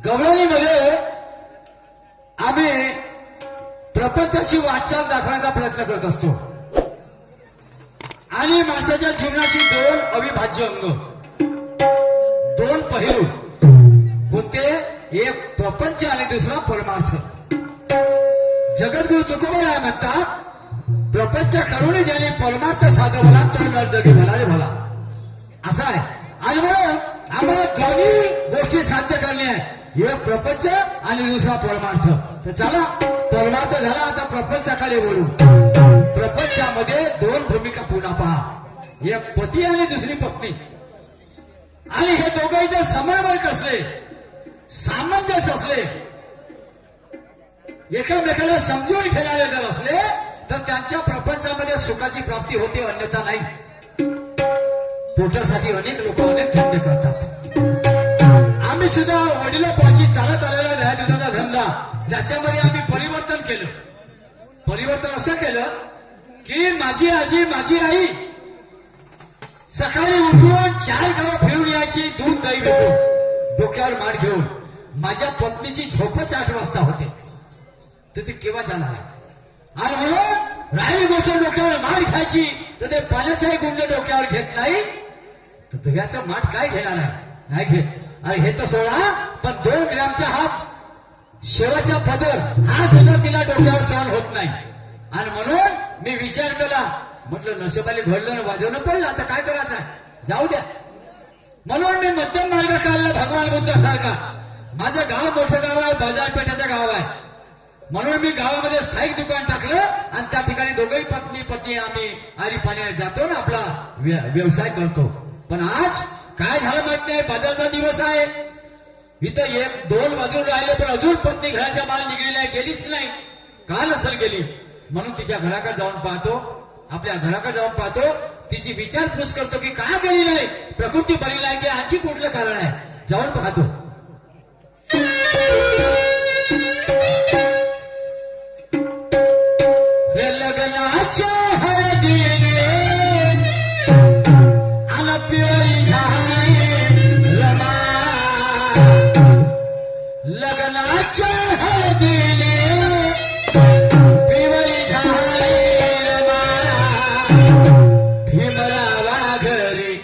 गवळणीमध्ये आम्ही प्रपंचाची वाटचाल दाखवण्याचा प्रयत्न करत असतो आणि माणसाच्या जीवनाची दोन अविभाज्य अंग, दोन पैलू कोणते, एक प्रपंच आणि दुसरा परमार्थ. जगद्गुरु तुकोबराय म्हणतात, प्रपंच करून ज्याने परमार्थ साधवला तो नरजगी भला रे भला, असा आहे. आणि म्हणून आम्हाला दोन्ही गोष्टी साध्य करणे आहे, एक प्रपंच आणि दुसरा परमार्थ. तर चला, परमार्थ झाला, आता प्रपंचाकडे बोलू. प्रपंचामध्ये दोन भूमिका पुन्हा पहा, एक पती आणि दुसरी पत्नी. आणि हे दोघंही जर समन्वय असले, सामंजस्य असले, एकामेकाला समजून घेणारे जर असले तर त्यांच्या प्रपंचामध्ये सुखाची प्राप्ती होते, अन्यथा नाही. पोटासाठी अनेक लोक अनेक धंदे करतात. आम्ही सुद्धा वडिलोपार्जित चालत आलेला न्यायदुधाचा धंदा, ज्याच्यामध्ये आम्ही परिवर्तन केलं. परिवर्तन असं केलं की माझी आजी, माझी आई सकाळी उठून 4 गावं फिरून यायची, दूध दही विकून, डोक्यावर मार घेऊन. माझ्या पत्नीची झोपच 8 वाजता होते, तर ती केव्हा जाणार आहे? आणि म्हणून राहिली गोष्ट डोक्यावर मार घ्यायची, तर ते पाण्याचाही गुंड डोक्यावर घेत नाही, तर दह्याचा माठ काय घेणार आहे? नाही घेत. आणि हे तर सोडा, पण 2 ग्रॅमचा हा शेवाचा पदर हा सुद्धा तिला डोक्यावर सहन होत नाही. आणि म्हणून मी विचार केला, म्हटलं नशिबाली घडलं ना, वाजवणं पडलं, आता काय करायचं आहे, जाऊ द्या. म्हणून मी मध्यम मार्ग काढला, भगवान बुद्धासारखा. माझं गाव मोठं गाव आहे, बाजारपेठाचं गाव आहे. म्हणून मी गावामध्ये स्थायिक दुकान टाकलं आणि त्या ठिकाणी दोघंही पत्नी पत्नी आम्ही आरी पाण्यात जातो ना, आपला व्यवसाय करतो. पण आज काय झालं माहित नाही, बाजारचा दिवस आहे, इथं 1-2 वाजून राहिले, पण अजून पत्नी घराच्या बाहेर निघायला गेलीच नाही. का नसेल गेली? म्हणून तिच्या घराकडे जाऊन पाहतो, आपल्या घराकडे जाऊन पाहतो, तिची विचारपूस करतो की का गेली नाही, प्रकृती बरी नाही की आणखी कुठलं कारण आहे, जाऊन पाहतो. लग्नाच्या हळदीने आला पिवळी झाली रमा, लग्नाच्या हळदीने पिवळी झाली रमा, भीमरावा घरी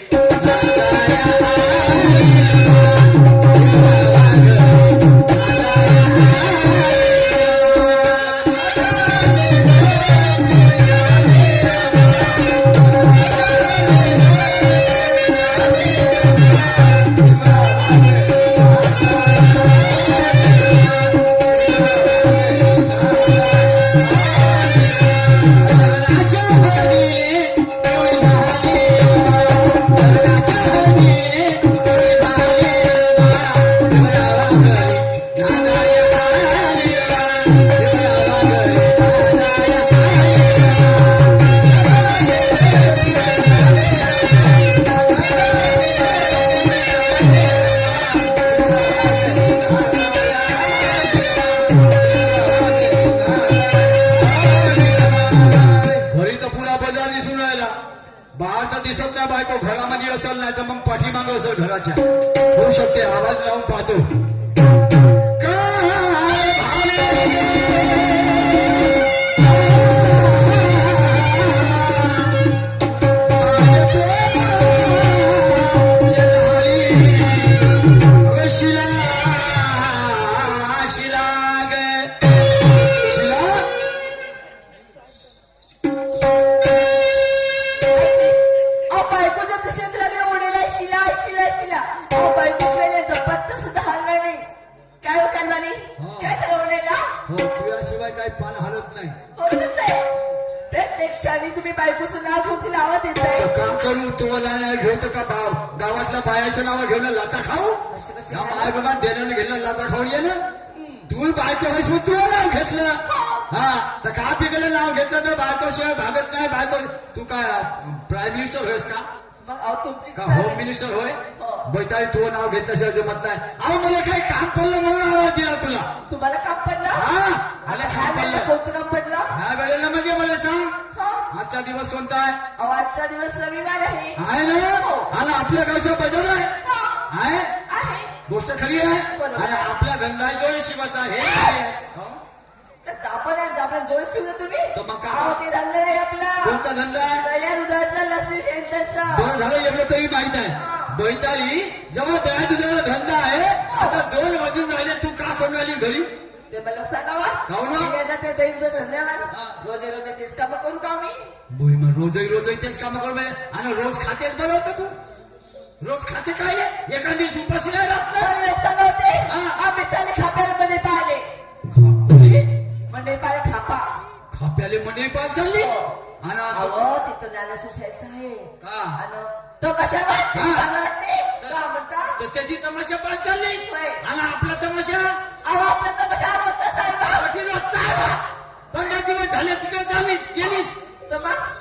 दिसत नाही. बायको घरामध्ये असेल, नाही तर मग पाठीमाग असेल घराच्या, होऊ शकते. आवाज लावून पाहतो. तुम्ही बायकोचं नाव घेऊन तिला आवाज देताय. का करू? तुम्हाला नाही घेऊ का गावातल्या बायाचं नाव घेऊन लाता खाऊ? माय बाबा देणं घेणं लाता खाऊन ये ना. तू बायको आहेस मग तुला नाव घेतलं, हा तर का पिकलं नाव घेतलं तर बायकोशिवाय भागत नाही. बायको तू काय प्राईम मिनिस्टर होयस का? मग तुमची का होम मिनिस्टर होय? बैताई तू नाव घेतल्याशिवाय जमत नाही. अहो मला काही काम पडलं म्हणून आवाज दिला तुला. तुम्हाला काम पडलं? हा आले काम पडलं. कोणतं काम पडलं ह्या वेळेला म्हणजे मला सांग, आजचा दिवस कोणता आहे? आजचा दिवस रविवार आहे ना. आणि आपल्या गावचा बाजार आहे. आहे गोष्ट खरी आहे बरोबर. आणि आपला धंदा आहे जोडी शिवाचा हे खरी आहे. हो? आपण जोड शिवलं तुम्ही तर मग काय? अहो, ते धंदा आहे आपला कोणता धंदा आहे गळ्या दुधाचा लस्सी शेंटाचा बरं झालं एवढं तरी माहित आहे बैताली जेव्हा दया दुधाचा धंदा आहे आता 2 वाजून राहिले तू का करून आली घरी ते मला सांगावा काहून? ते दही दुधाचा धंद्यावर रोजे रोजे तेच काम करू का मी बोई मग रोजही तेच काम करून आणि रोज खातेच बनवतो तू रोज खाते काय आहे? एका दिवस उपाशी नाही राहत ना? पण लोक सांगते हा. आम्ही चाले खाप्याला मध्ये पाहिले कुठे म्हणजे पाहिले खापा खाप्याले म्हणे पाल चालली आणि अहो तिथं ज्ञान सुशायचं आहे का? आणि तो कशाला हा. सांगते का म्हणता तर त्याची तमाशा पाल चालली होय. आणि आपला तमाशा अहो आपलं तर कशा होतं साहेब कठीण रोजचा आहे. 15 दिवस झाले तिकडे झालीस गेलीस तर मग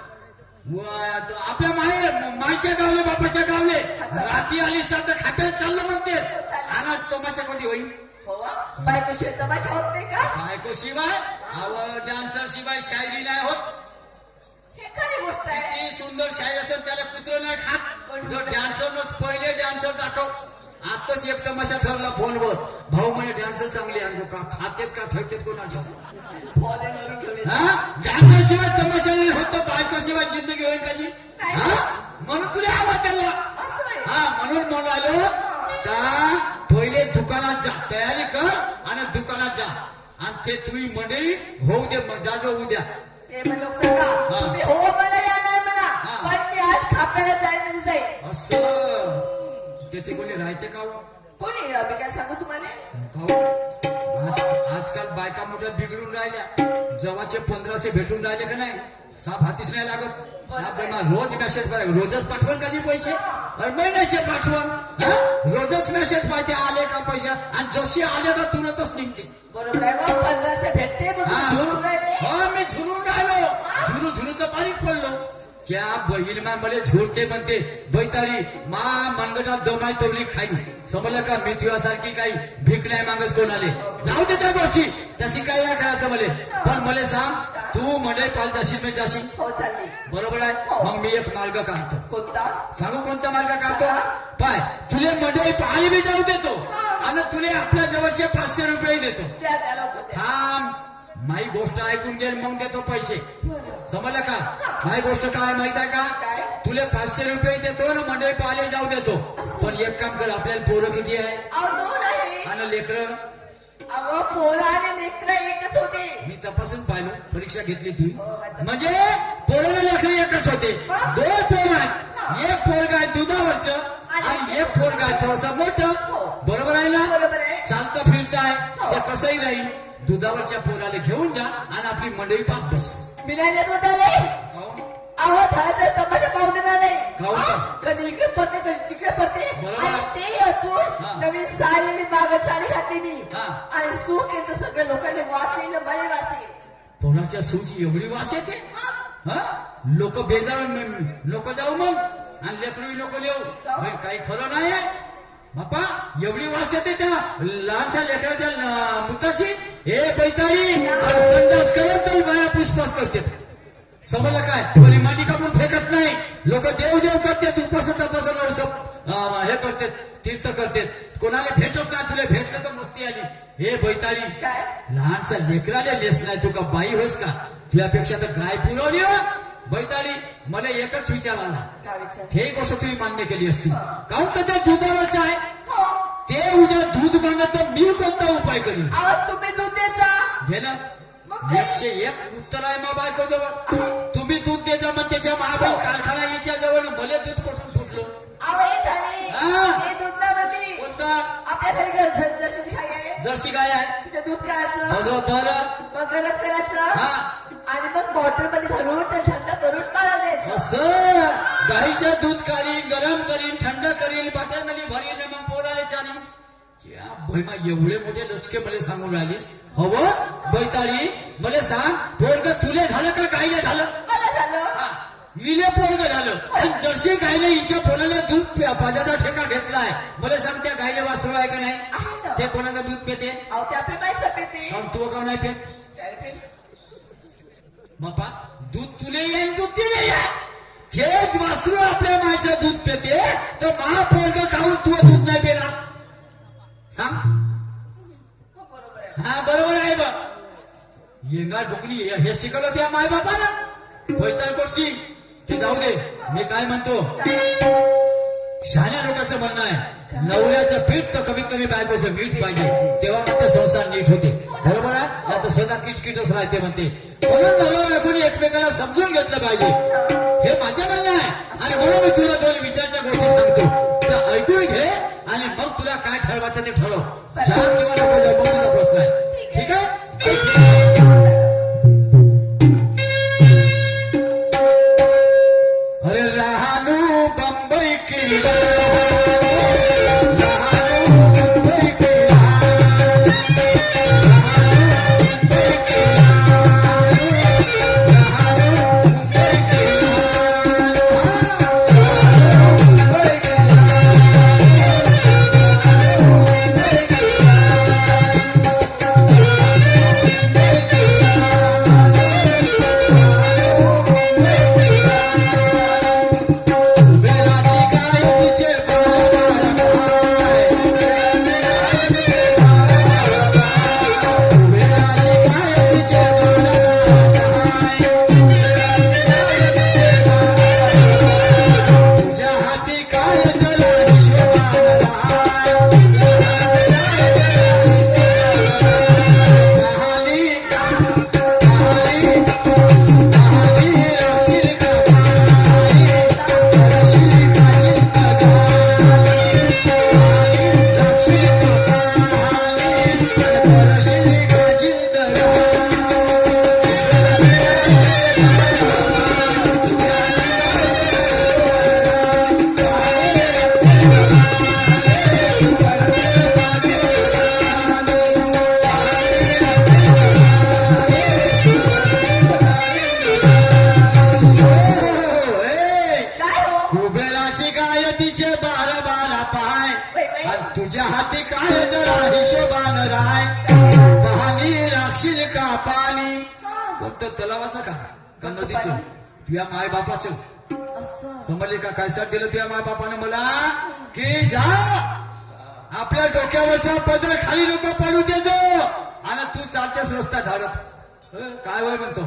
आपल्या मायच्या गावले बापाच्या गावले रात्री आलीस तर खात्यात चाललं म्हणतेस आणि तमाशा कधी होईल हो बायको शिवाय तमाशा होत नाही का बायको शिवाय डान्सर शिवाय शायरी नाही होत हे खरी गोष्ट आहे किती सुंदर शायरी असेल त्याला कुत्र नाही खात जो डान्सर पहिले डान्सर दाखव आताच एक तमाशा ठरला फोनवर भाऊ म्हणे डान्सर चांगले आणतो का खातेत का ठेवतेत कोणाच्या फॉरेनवरून घेऊन येतो. हा डान्सर शिवाय तमाशा नाही होत बायको शिवाय जिंदगी होईल कशी हा म्हणून तुला आवाज त्याला असं आहे. हा म्हणून म्हणालो का पहिले दुकानात जा तयारी कर आणि दुकानात जा आणि ते तुम्ही मंडळी होऊ दे मग जा जाऊ उद्या ते मग लोक सांगा हा. तुम्ही हो मला या नाही म्हणा हा. पण मी आज खाप्याला जाईल म्हणजे जाईल असं त्याचे कोणी राहते का हो? कोणी मी काय सांगू तुम्हाला का हो? आजकाल बायका मोठ्या बिघडून राहिल्या जवाचे 1500 भेटून राहिले का नाही साप हातीच नाही लागत हा, पण मग रोज मेसेज पाहिजे रोजच पाठवण कधी पैसे अरे महिन्याचे पाठवण हा? रोजच मेसेज पाहिजे आले का पैसे आणि जसे आले का तुरंतच निघते बरोबर आहे मग 1500 भेटते मग हा, तुम्ही घेऊन राहिले. हो मी झुरून राहिलो झुरू तर बारीक पडलो त्या बहीण मा मला झुरते म्हणते बैतारी मा मनगटात दमाय तवली खाईन समजलं का मी तुझ्यासारखी काही भीक नाही मागत कोणाले जाऊ दे त्या गोष्टी तशी काही नाही करायचं मले पण मला सांग तू मंडई पाल जाशील मी जाशील हो चालली बरोबर आहे मग मी एक मार्ग काढतो कोणता सांगू कोणता मार्ग काढतो पाय तुले मंडई पाणी बी जाऊ देतो आणि तुले आपल्या जवळचे 500 रुपये देतो त्या त्या लोक थांब माई गोष्ट ऐकून घे मग देतो पैसे समजलं का माई गोष्ट काय माहित आहे का काय? तुले 500 रुपये देतो ना मंडई पाले जाऊ देतो पण एक काम कर आपल्याला पोरं किती आहे अहो दोन आहे आणि लेकर अहो पोळा आणि लेकरं एकच होते मी तपासून पाहिलं परीक्षा घेतली तू हो, माहिती. म्हणजे पोरं लेकर एकच होते 2 पोरं आहेत एक पोरग आहे दुधावरचं आणि एक पोरग आहे थोडस मोठं बरोबर आहे ना बरोबर आहे चालतं फिरताय ते कसंही राहील दुधावरच्या पोराला घेऊन जा आणि आपली मंडई पाहत बस मिळाले मोठाले काहून? अहो झालं तमाशा पाहून देणार नाही काहून? हा? कधी इकडे पडते कधी तिकडे पडते बरोबर. आणि ते असून हा. नवीन साडी मी मागत साडी घातली मी हा. आणि सूक येतं सगळ्या लोकांनी वास येईल मला वास येईल पोराच्या सूची एवढी वास येते हा लोक बेजार लोक जाऊ मग आणि लेकरू लोक लिहू पण काही खरं नाही बापा एवढी वास येते त्या लहानशा लेकराच्या मुताची हे बैताळी संडास करत तर बाया पुष्पास करते समजलं काय कोणी माती कापून फेकत नाही लोक देव देव करतात उपासत हे करतात तीर्थ करतात कोणाला भेटत नाही तुला भेटलं तर मस्ती आली हे बैताळी काय लहानसा लेकराले लेस नाही तू का बाई होस का तुझ्यापेक्षा तर गाय पुरवली हो बैताळी मला एकच विचार आला काय विचार हे गोष्ट तुम्ही मान्य केली असती काहून का त्या दुधावरचं आहे हो ते उद्या दूध बनत तर मी कोणता उपाय करीन अहो तुम्ही दूध देता घे ना मग काय? 101 उत्तर आहे मा बायको जवळ तुम्ही दूध द्यायचा मग त्याच्या महाबाई कारखाना याच्या जवळ मला दूध कुठून फुटलो अहो हे झाली हा. हे दूध ना म्हणली कोणता आपल्या घरी दर्शन खाई आहे जर्सी गाय आहे तिथे दूध करायचं अजो बरं मग गरम करायचं हा आणि मग बॉटल मध्ये भरून ते थंड करून पाळा द्यायचं असं गाईचं दूध काढीन गरम करीन थंड करीन बॉटल मध्ये भरीन मग पोराले चालीन भैमा एवढे मोठे लचके मला सांगून राहिलीस हवं बैताळी मला सांग पोरग तुले झालं का गाईले झालं मला झालं हा, हिले पोरग झालं पण जशी गायले हिच्या पोराला दूध पाजाचा ठेका घेतलाय मला सांग त्या गायले वासरू आहे का आहे नाही ना. ते कोणाचं दूध पिते अहो ते आपली माहिती पेते काऊन तू का नाही पित काय पेते? बापा दूध तुले येईल दूध तिने येईल हेच वासरू आपल्या मायचं दूध पिते तर महापोरग खाऊन तू दूध नाही पिला सांग. हो, बरोबर आहे. हा बरोबर आहे बा. येंगा डुकणी हे शिकवलं त्या माय बापाला पैताल कोटची ते जाऊ दे. मी काय म्हणतो, शहाण्या लोकांचं म्हणणं आहे नवऱ्याचं पीठ तर कमीत कमी बायकोचं मीठ पाहिजे, तेव्हा मात्र संसार नीट होते. बरोबर आहे ना? तर स्वतः किटकिटच राहते म्हणते. म्हणून नवरा बायकोनी एकमेकाला समजून घेतलं पाहिजे, हे माझं म्हणणं आहे. आणि म्हणून मी तुला दोन विचारच्या गोष्टी सांगतो, तर ऐकून घे आणि मग तुला काय ठरवायचं ते ठरव. चार किंवा नको जाऊ, मग तुझा प्रश्न आहे. ठीक आहे. अरे रानू बंबई की कुबेराची गाय तिचे 12 पाय, आणि तुझ्या हाती काय जरा हिशोबान राय. पाणी राखशील का पाणी, कोणतं तलावाचं का नदीचं, तुझ्या माय बापाचं. असं समजले का? काय साथ दिलं तुझ्या माय बापानं मला, की जा आपल्या डोक्यावरचा पदर खाली नको पडू देजो, आणि तू चालतेस रस्ता झाडत. काय वय म्हणतो,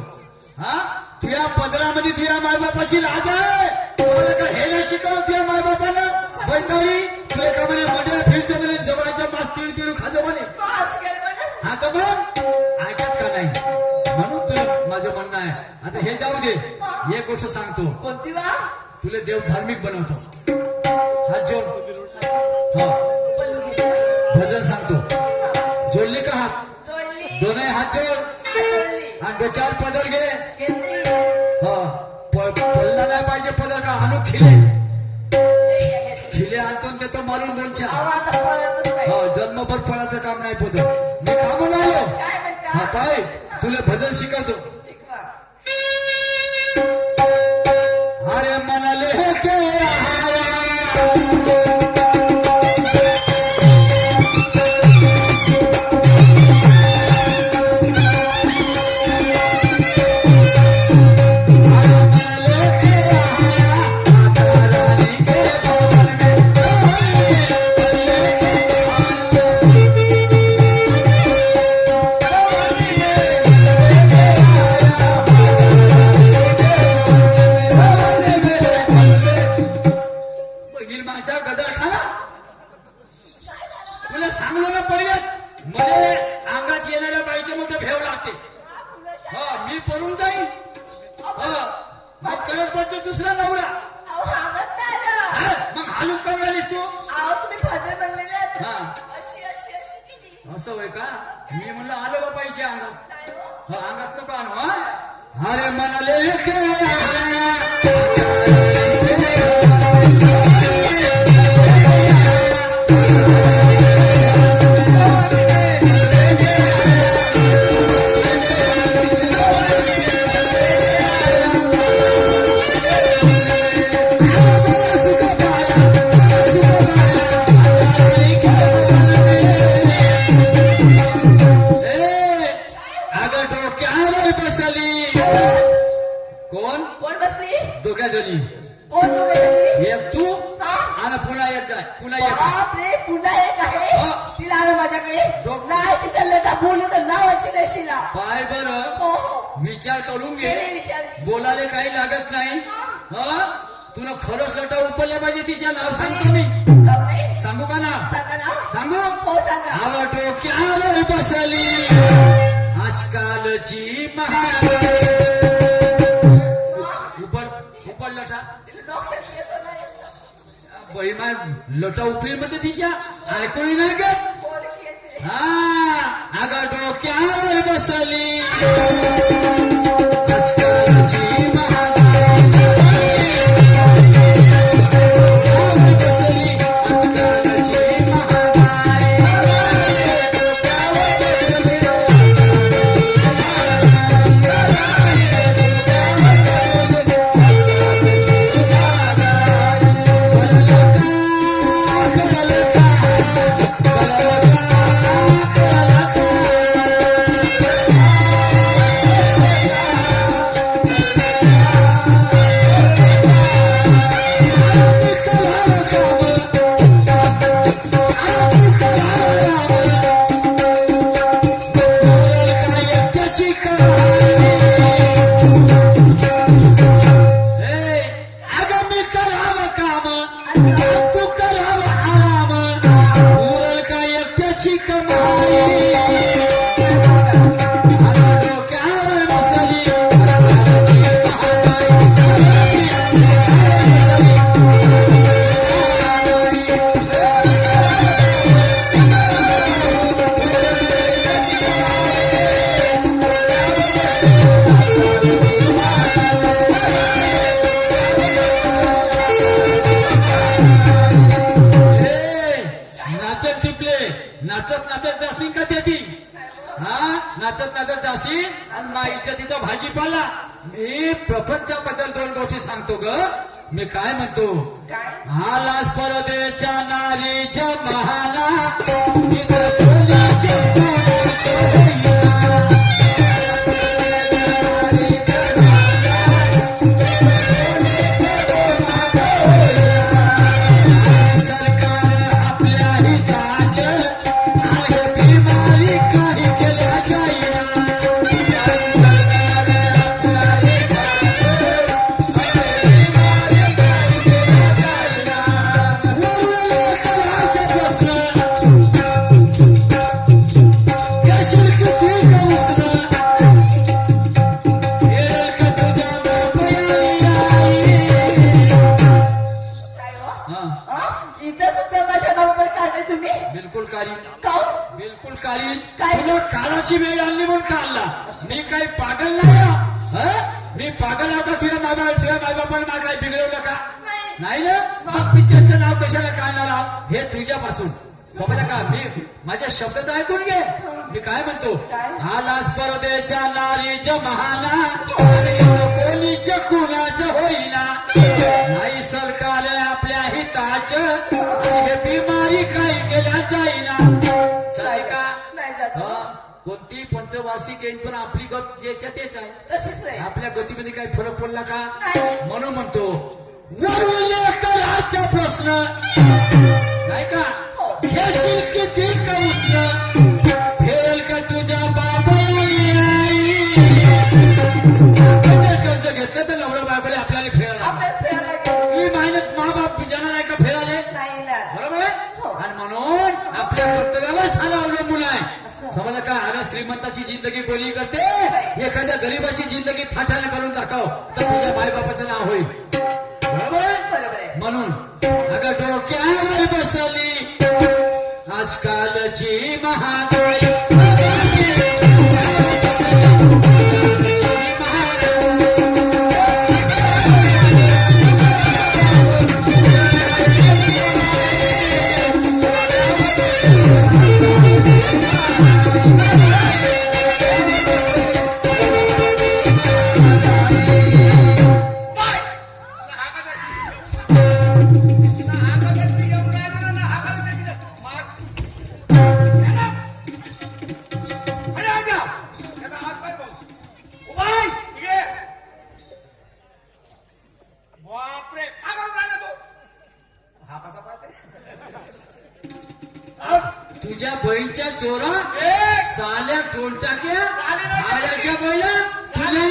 हा तुझ्या पदरामध्ये तुझ्या मायबापाची लाज आहे. तुम्हाला का हे नाही शिकवलं तुझ्या मायबापानं? बैतारी तुला का म्हणे मड्या फिरते म्हणे, जवळच्या मास तिळू तिळू खाजो म्हणे. पास केलं म्हणा. हा तर मग ऐकत का नाही? म्हणून तुला माझं म्हणणं आहे. आता हे जाऊ दे, एक गोष्ट सांगतो, कोणती वा तुला देव धार्मिक बनवतो. हात जोड. हा बोलू घे. भजन सांगतो. जोडली का हात? जोडली. दोनही हात जोड जोडली. आणि डोक्यावर पदर घे. घेतली. हा पडला नाही पाहिजे पदर का आणू खिले. खिले आणतो आणि देतो मारून दोनच्या. अहो, आता पळतच नाही. हा जन्मभर फळाचं काम नाही पदर. मी का म्हणून आलो? काय म्हणता? हा पाय तुला भजन शिकवतो. शिकवा. अरे म्हणाले के तुला सांगलो ना पहिले, मध्ये अंगात येणाऱ्या बाईचे मोठे भेव लागते. मी पळून जाईन. मग करत पडतो दुसरा नवरा. अहो, सांगत नाही ना. मग हालून करून आलीस तू. अहो, तुम्ही भजन म्हणलेले आहेत. हा. अशी केली. असं होय का? मी म्हणलं आलं बा पैसे अंगात. नाही हो. अंगात नको आणू. हा अरे म्हणाले के कोण कोण बसली? दोघ्या जणी सगळे नाही तिच्या लटा बोलले तर लावायची नशीला पाय बरं हो हो विचार करून घे केले विचार बोलायला काही लागत नाही हा तुला खरंच लटा उपरल्या पाहिजे तिच्या नाव सांगतो मी जाऊ नाही सांगू का नाव सांगा ना सांगू हो सांगा आवा डोक्यावर बसली आजकालची महागाई उपड लटा डॉक्टर केस नाही बाई माय लटा उपरी मध्ये तिच्या ऐकून नाही ग बोल की येते हा अगं डोक्यावर बसली आजकालची महागाई डोक्यावर बसली आजकालची महागाई नाचत नाचत जाशील का ते ती हा नाचत नाचत जाशील आणि माईच्या तिथं भाजीपाला मी प्रपंचाबद्दल दोन गोष्टी सांगतो ग मी काय म्हणतो काय आलास परदेच्या नारी जमाना तिथं कोणाच्या कोणाच्या होईना. सरकार आपल्या हिताचं आहे बिमारी काही केल्या जाईना. वरवरला करायचा प्रश्न कशील किती कौसनं येरल का तुझ्या बापयानी आई. काय हो हा इथं सुद्धा माझ्या बरोबर काढले तुम्ही बिलकुल काढी काऊ बिलकुल काढी काय? तुला काळाची वेळ आणली म्हणून काढला मी काही पागल नाही हो. हं? मी पागल आहे का तुझ्या मायबापाने मला काही बिघडवलं का नाही ना मग मी त्यांचं नाव कशाला काढणार आहो हे तुझ्यापासून समजलं का मी माझ्या शब्द तर ऐकून घे मी काय म्हणतो काय? आलास परदेच्या नारीच्या महाना कोणीच कुणाचं होईना नाही सरकार आपल्या हिताचं आणि हे बिमारी काही केल्या जाईना चालेल का नाही जात हा, कोणती पंचवार्षिक येईल पण आपली गत ज्याच्या तेच आहे तशीच आहे आपल्या गतीमध्ये काही फरक पडला का नाही. म्हणून म्हणतो वरवरल्या करायचा प्रश्न नाही का हो. घेशील किती कौसनं फेल का तुझ्या बाबानी आई कर्ज घेतलं तर नवरा बायकोले आपल्याला फेरायला आपल्याला फिरायला गेलो ही मेहनत मा बाप जाणार नाही का फेराले नाही ना बरोबर आहे हो. आणि म्हणून आपल्या कर्तव्यावर साला अवलंबून आहे समजलं का अरे श्रीमंताची जिंदगी कोणी करते एखाद्या गरीबाची जिंदगी थाटाने करून दाखव तर तुझ्या मायबापाचं नाव होईल बरोबर आहे बरोबर आहे म्हणून अगं डोक्यावर बसली आजकालची महागाई तुझ्या बहीणच्या चोरा साल्या टोल टाक्या आल्याच्या पहिला तुला